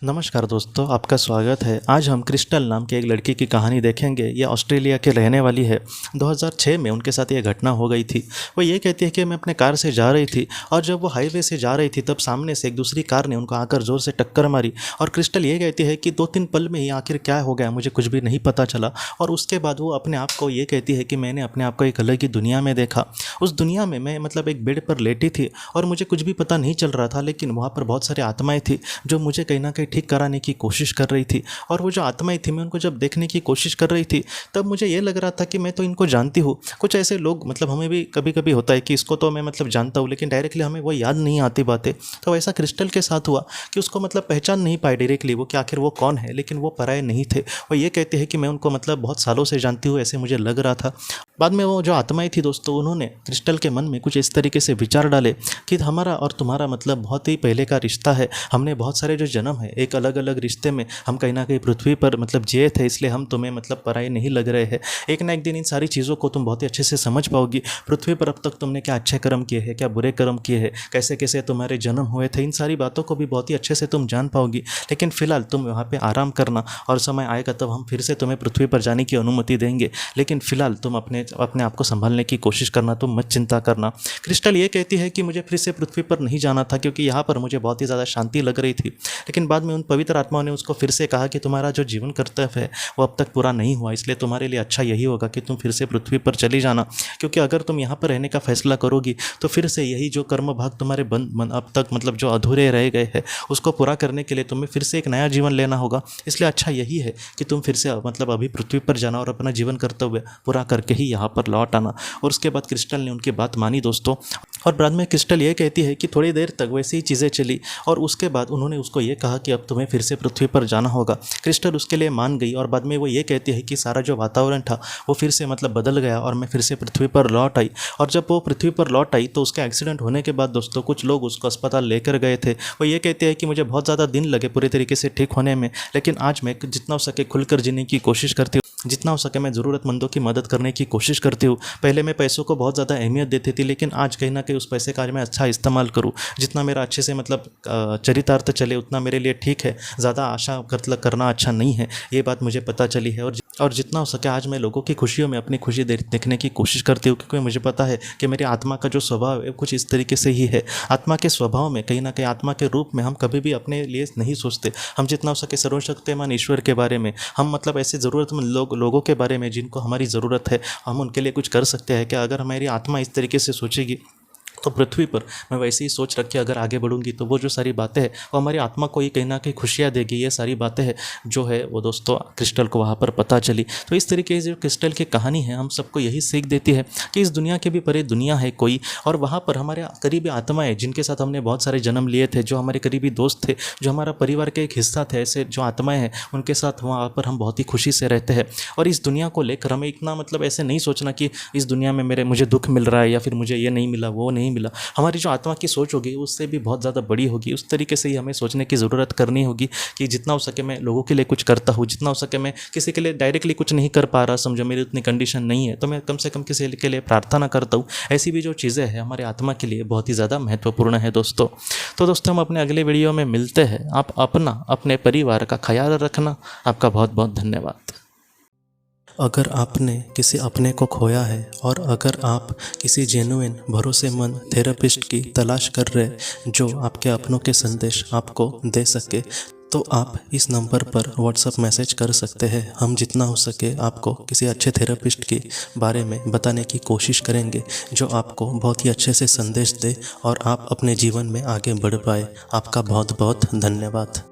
नमस्कार दोस्तों, आपका स्वागत है। आज हम क्रिस्टल नाम की एक लड़की की कहानी देखेंगे। ये ऑस्ट्रेलिया के रहने वाली है। 2006 में उनके साथ ये घटना हो गई थी। वो ये कहती है कि मैं अपने कार से जा रही थी और जब वो हाईवे से जा रही थी तब सामने से एक दूसरी कार ने उनको आकर ज़ोर से टक्कर मारी। और क्रिस्टल ये कहती है कि 2-3 पल में ही आखिर क्या हो गया मुझे कुछ भी नहीं पता चला। और उसके बाद वो अपने आप को ये कहती है कि मैंने अपने आप को एक अलग ही दुनिया में देखा। उस दुनिया में मैं एक बेड पर लेटी थी और मुझे कुछ भी पता नहीं चल रहा था, लेकिन वहाँ पर बहुत सारी आत्माएँ थी जो मुझे कहीं ना कहीं ठीक कराने की कोशिश कर रही थी। और वो जो आत्माएं थी मैं उनको जब देखने की कोशिश कर रही थी तब मुझे ये लग रहा था कि मैं तो इनको जानती हूँ। कुछ ऐसे लोग हमें भी कभी कभी होता है कि इसको तो मैं जानता हूँ, लेकिन डायरेक्टली हमें वो याद नहीं आती बातें। तो ऐसा क्रिस्टल के साथ हुआ कि उसको पहचान नहीं पाए डायरेक्टली वो कि आखिर वो कौन है, लेकिन वो पराये नहीं थे। वो ये कहते हैं कि मैं उनको बहुत सालों से जानती हूँ, ऐसे मुझे लग रहा था। बाद में वो जो आत्माएं थी दोस्तों, उन्होंने क्रिस्टल के मन में कुछ इस तरीके से विचार डाले कि हमारा और तुम्हारा बहुत ही पहले का रिश्ता है। हमने बहुत सारे जो जन्म है एक अलग अलग रिश्ते में हम कहीं ना कहीं पृथ्वी पर जिए थे, इसलिए हम तुम्हें पराये नहीं लग रहे हैं। एक ना एक दिन इन सारी चीज़ों को तुम बहुत ही अच्छे से समझ पाओगी। पृथ्वी पर अब तक तुमने क्या अच्छे कर्म किए हैं, क्या बुरे कर्म किए हैं, कैसे कैसे तुम्हारे जन्म हुए थे, इन सारी बातों को भी बहुत ही अच्छे से तुम जान पाओगी। लेकिन फिलहाल तुम वहाँ पे आराम करना और समय आएगा तब हम फिर से तुम्हें पृथ्वी पर जाने की अनुमति देंगे। लेकिन फिलहाल तुम अपने आप को संभालने की कोशिश करना, तुम मत चिंता करना। क्रिस्टल ये कहती है कि मुझे फिर से पृथ्वी पर नहीं जाना था क्योंकि यहाँ पर मुझे बहुत ही ज़्यादा शांति लग रही थी। लेकिन बाद में उन पवित्र आत्माओं ने उसको फिर से कहा कि तुम्हारा जो जीवन कर्तव्य है वो अब तक पूरा नहीं हुआ, इसलिए तुम्हारे लिए अच्छा यही होगा कि तुम फिर से पृथ्वी पर चली जाना। क्योंकि अगर तुम यहाँ पर रहने का फैसला करोगी तो फिर से यही जो कर्म भाग तुम्हारे अब तक जो अधूरे रह गए हैं उसको पूरा करने के लिए तुम्हें फिर से एक नया जीवन लेना होगा। इसलिए अच्छा यही है कि तुम फिर से अभी पृथ्वी पर जाना और अपना जीवन कर्तव्य पूरा करके ही यहाँ पर लौट आना। और उसके बाद क्रिस्टल ने उनकी बात मानी दोस्तों। और बाद में क्रिस्टल ये कहती है कि थोड़ी देर तक वैसे ही चीज़ें चली और उसके बाद उन्होंने उसको ये कहा कि अब तुम्हें फिर से पृथ्वी पर जाना होगा। क्रिस्टल उसके लिए मान गई और बाद में वो ये कहती है कि सारा जो वातावरण था वो फिर से बदल गया और मैं फिर से पृथ्वी पर लौट आई। और जब वो पृथ्वी पर लौट आई तो उसका एक्सीडेंट होने के बाद दोस्तों कुछ लोग उसको अस्पताल लेकर गए थे। वो ये कहते हैं कि मुझे बहुत ज़्यादा दिन लगे पूरी तरीके से ठीक होने में, लेकिन आज मैं जितना हो सके खुलकर जीने की कोशिश करती हूँ, जितना हो सके मैं ज़रूरतमंदों की मदद करने की कोशिश करती हूँ। पहले मैं पैसों को बहुत ज़्यादा अहमियत देती थी, लेकिन आज कहीं ना कहीं उस पैसे का आज मैं अच्छा इस्तेमाल करूँ। जितना मेरा अच्छे से चरितार्थ चले उतना मेरे लिए ठीक है। ज़्यादा आशा करना अच्छा नहीं है, ये बात मुझे पता चली है। और जितना हो सके आज मैं लोगों की खुशियों में अपनी खुशी देखने की कोशिश करती हूँ, क्योंकि मुझे पता है कि मेरी आत्मा का जो स्वभाव है कुछ इस तरीके से ही है। आत्मा के स्वभाव में कहीं ना कहीं आत्मा के रूप में हम कभी भी अपने लिए नहीं सोचते। हम जितना हो सके सर्वशक्तिमान ईश्वर के बारे में, हम ऐसे ज़रूरतमंद लोगों के बारे में जिनको हमारी ज़रूरत है, हम उनके लिए कुछ कर सकते हैं क्या? अगर हमारी आत्मा इस तरीके से सोचेगी तो पृथ्वी पर मैं वैसे ही सोच रख के अगर आगे बढ़ूंगी तो वो जो सारी बातें हैं वो हमारी आत्मा को ही कहीं ना कहीं खुशियाँ देगी। ये सारी बातें हैं जो है वो दोस्तों क्रिस्टल को वहाँ पर पता चली। तो इस तरीके से जो क्रिस्टल की कहानी है हम सबको यही सीख देती है कि इस दुनिया के भी परे दुनिया है कोई, और वहाँ पर हमारे करीबी आत्माएँ जिनके साथ हमने बहुत सारे जन्म लिए थे, जो हमारे करीबी दोस्त थे, जो हमारा परिवार के एक हिस्सा थे, ऐसे जो आत्माएँ हैं उनके साथ वहाँ पर हम बहुत ही खुशी से रहते हैं। और इस दुनिया को लेकर हमें इतना ऐसे नहीं सोचना कि इस दुनिया में मुझे दुख मिल रहा है या फिर मुझे ये नहीं मिला वो नहीं मिला। हमारी जो आत्मा की सोच होगी उससे भी बहुत ज़्यादा बड़ी होगी। उस तरीके से ही हमें सोचने की ज़रूरत करनी होगी कि जितना हो सके मैं लोगों के लिए कुछ करता हूँ, जितना हो सके मैं किसी के लिए डायरेक्टली कुछ नहीं कर पा रहा, समझो मेरी उतनी कंडीशन नहीं है तो मैं कम से कम किसी के लिए प्रार्थना करता हूँ। ऐसी भी जो चीज़ें हैं हमारे आत्मा के लिए बहुत ही ज़्यादा महत्वपूर्ण है दोस्तों। तो दोस्तों हम अपने अगले वीडियो में मिलते हैं। आप अपने परिवार का ख्याल रखना। आपका बहुत बहुत धन्यवाद। अगर आपने किसी अपने को खोया है और अगर आप किसी जेन्युइन भरोसेमंद थेरेपिस्ट की तलाश कर रहे जो आपके अपनों के संदेश आपको दे सके, तो आप इस नंबर पर व्हाट्सएप मैसेज कर सकते हैं। हम जितना हो सके आपको किसी अच्छे थेरेपिस्ट के बारे में बताने की कोशिश करेंगे जो आपको बहुत ही अच्छे से संदेश दे और आप अपने जीवन में आगे बढ़ पाए। आपका बहुत बहुत धन्यवाद।